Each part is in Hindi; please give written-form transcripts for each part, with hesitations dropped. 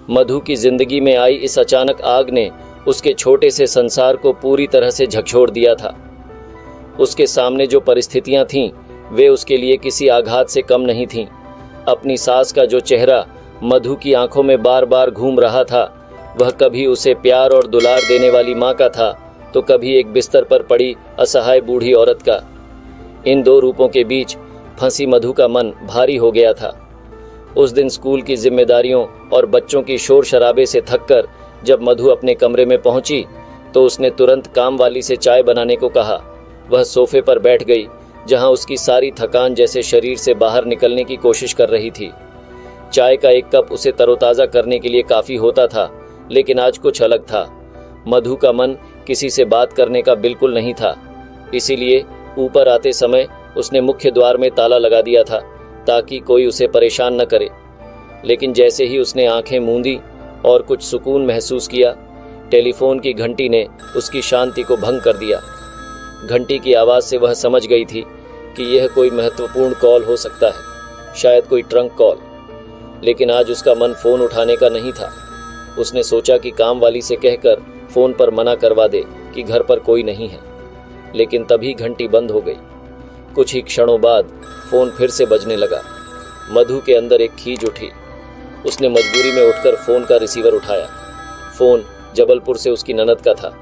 मधु की जिंदगी में आई इस अचानक आग ने उसके छोटे से संसार को पूरी तरह से झकझोर दिया था। उसके सामने जो परिस्थितियां थीं, वे उसके लिए किसी आघात से कम नहीं थीं। अपनी सास का जो चेहरा मधु की आंखों में बार बार घूम रहा था, वह कभी उसे प्यार और दुलार देने वाली माँ का था, तो कभी एक बिस्तर पर पड़ी असहाय बूढ़ी औरत का। इन दो रूपों के बीच फंसी मधु का मन भारी हो गया था। उस दिन स्कूल की जिम्मेदारियों और बच्चों की शोर शराबे से थककर जब मधु अपने कमरे में पहुंची, तो उसने तुरंत काम वाली से चाय बनाने को कहा। वह सोफे पर बैठ गई, जहां उसकी सारी थकान जैसे शरीर से बाहर निकलने की कोशिश कर रही थी। चाय का एक कप उसे तरोताज़ा करने के लिए काफ़ी होता था, लेकिन आज कुछ अलग था। मधु का मन किसी से बात करने का बिल्कुल नहीं था, इसीलिए ऊपर आते समय उसने मुख्य द्वार में ताला लगा दिया था, ताकि कोई उसे परेशान न करे। लेकिन जैसे ही उसने आंखें मूंदी और कुछ सुकून महसूस किया, टेलीफोन की घंटी ने उसकी शांति को भंग कर दिया। घंटी की आवाज़ से वह समझ गई थी कि यह कोई महत्वपूर्ण कॉल हो सकता है, शायद कोई ट्रंक कॉल। लेकिन आज उसका मन फ़ोन उठाने का नहीं था। उसने सोचा कि काम वाली से कहकर फ़ोन पर मना करवा दे कि घर पर कोई नहीं है, लेकिन तभी घंटी बंद हो गई। कुछ ही क्षणों बाद फ़ोन फिर से बजने लगा। मधु के अंदर एक खींच उठी। उसने मजबूरी में उठकर फ़ोन का रिसीवर उठाया। फ़ोन जबलपुर से उसकी ननद का था।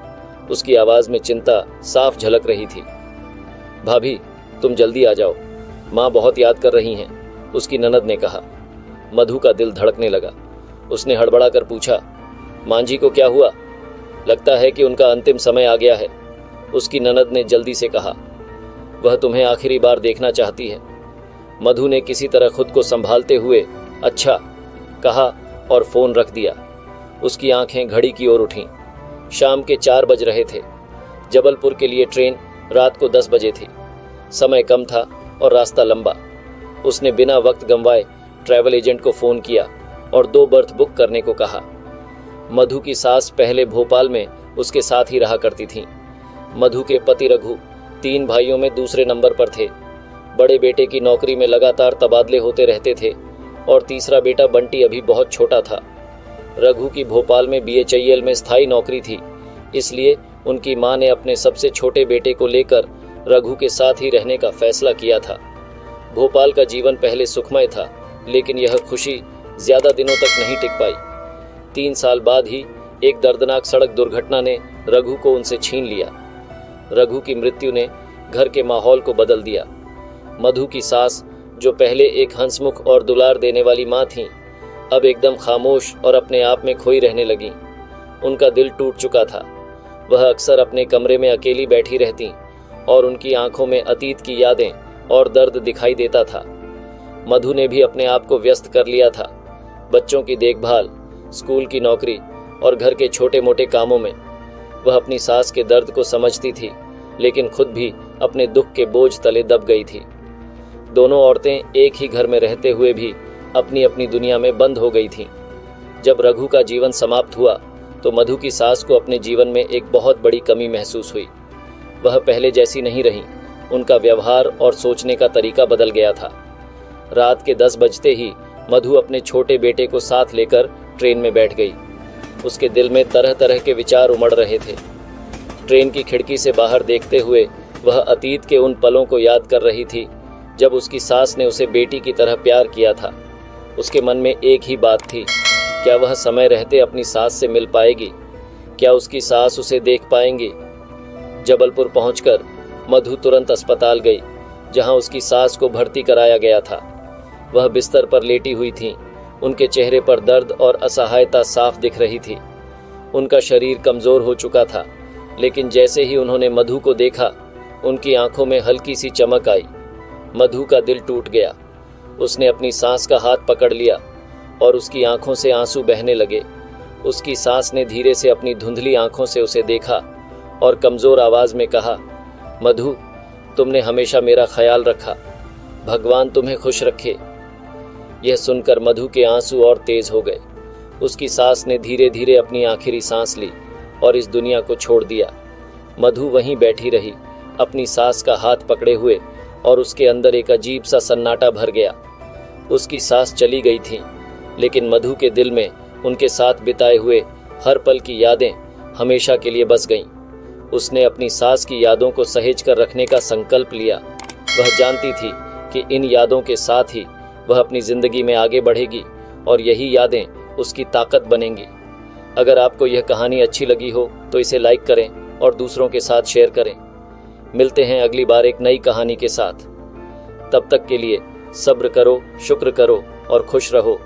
उसकी आवाज़ में चिंता साफ झलक रही थी। भाभी, तुम जल्दी आ जाओ, माँ बहुत याद कर रही हैं, उसकी ननद ने कहा। मधु का दिल धड़कने लगा। उसने हड़बड़ा कर पूछा, माँ जी को क्या हुआ? लगता है कि उनका अंतिम समय आ गया है, उसकी ननद ने जल्दी से कहा। वह तुम्हें आखिरी बार देखना चाहती है। मधु ने किसी तरह खुद को संभालते हुए अच्छा कहा और फ़ोन रख दिया। उसकी आंखें घड़ी की ओर उठीं। शाम के 4 बज रहे थे। जबलपुर के लिए ट्रेन रात को 10 बजे थी। समय कम था और रास्ता लंबा। उसने बिना वक्त गंवाए ट्रैवल एजेंट को फ़ोन किया और 2 बर्थ बुक करने को कहा। मधु की सास पहले भोपाल में उसके साथ ही रहा करती थीं। मधु के पति रघु 3 भाइयों में दूसरे नंबर पर थे। बड़े बेटे की नौकरी में लगातार तबादले होते रहते थे और तीसरा बेटा बंटी अभी बहुत छोटा था। रघु की भोपाल में BHIL में स्थायी नौकरी थी, इसलिए उनकी मां ने अपने सबसे छोटे बेटे को लेकर रघु के साथ ही रहने का फैसला किया था। भोपाल का जीवन पहले सुखमय था, लेकिन यह खुशी ज्यादा दिनों तक नहीं टिक पाई। 3 साल बाद ही एक दर्दनाक सड़क दुर्घटना ने रघु को उनसे छीन लिया। रघु की मृत्यु ने घर के माहौल को बदल दिया। मधु की सास, जो पहले एक हंसमुख और दुलार देने वाली माँ थीं, अब एकदम खामोश और अपने आप में खोई रहने लगीं। उनका दिल टूट चुका था। वह अक्सर अपने कमरे में अकेली बैठी रहतीं और उनकी आंखों में अतीत की यादें और दर्द दिखाई देता था। मधु ने भी अपने आप को व्यस्त कर लिया था। बच्चों की देखभाल, स्कूल की नौकरी और घर के छोटे मोटे कामों में। वह अपनी सास के दर्द को समझती थी, लेकिन खुद भी अपने दुख के बोझ तले दब गई थी। दोनों औरतें एक ही घर में रहते हुए भी अपनी अपनी दुनिया में बंद हो गई थीं। जब रघु का जीवन समाप्त हुआ, तो मधु की सास को अपने जीवन में एक बहुत बड़ी कमी महसूस हुई। वह पहले जैसी नहीं रही। उनका व्यवहार और सोचने का तरीका बदल गया था। रात के 10 बजते ही मधु अपने छोटे बेटे को साथ लेकर ट्रेन में बैठ गई। उसके दिल में तरह तरह के विचार उमड़ रहे थे। ट्रेन की खिड़की से बाहर देखते हुए वह अतीत के उन पलों को याद कर रही थी, जब उसकी सास ने उसे बेटी की तरह प्यार किया था। उसके मन में एक ही बात थी, क्या वह समय रहते अपनी सास से मिल पाएगी? क्या उसकी सास उसे देख पाएंगी? जबलपुर पहुंचकर मधु तुरंत अस्पताल गई, जहां उसकी सास को भर्ती कराया गया था। वह बिस्तर पर लेटी हुई थीं। उनके चेहरे पर दर्द और असहायता साफ दिख रही थी। उनका शरीर कमजोर हो चुका था, लेकिन जैसे ही उन्होंने मधु को देखा, उनकी आंखों में हल्की सी चमक आई। मधु का दिल टूट गया। उसने अपनी सास का हाथ पकड़ लिया और उसकी आंखों से आंसू बहने लगे। उसकी सास ने धीरे से अपनी धुंधली आंखों से उसे देखा और कमजोर आवाज में कहा, मधु, तुमने हमेशा मेरा ख्याल रखा, भगवान तुम्हें खुश रखे। यह सुनकर मधु के आंसू और तेज हो गए। उसकी सास ने धीरे धीरे अपनी आखिरी सांस ली और इस दुनिया को छोड़ दिया। मधु वहीं बैठी रही, अपनी सास का हाथ पकड़े हुए, और उसके अंदर एक अजीब सा सन्नाटा भर गया। उसकी सास चली गई थी, लेकिन मधु के दिल में उनके साथ बिताए हुए हर पल की यादें हमेशा के लिए बस गईं। उसने अपनी सास की यादों को सहेज कर रखने का संकल्प लिया। वह जानती थी कि इन यादों के साथ ही वह अपनी जिंदगी में आगे बढ़ेगी और यही यादें उसकी ताकत बनेंगी। अगर आपको यह कहानी अच्छी लगी हो तो इसे लाइक करें और दूसरों के साथ शेयर करें। मिलते हैं अगली बार एक नई कहानी के साथ। तब तक के लिए सब्र करो, शुक्र करो और खुश रहो।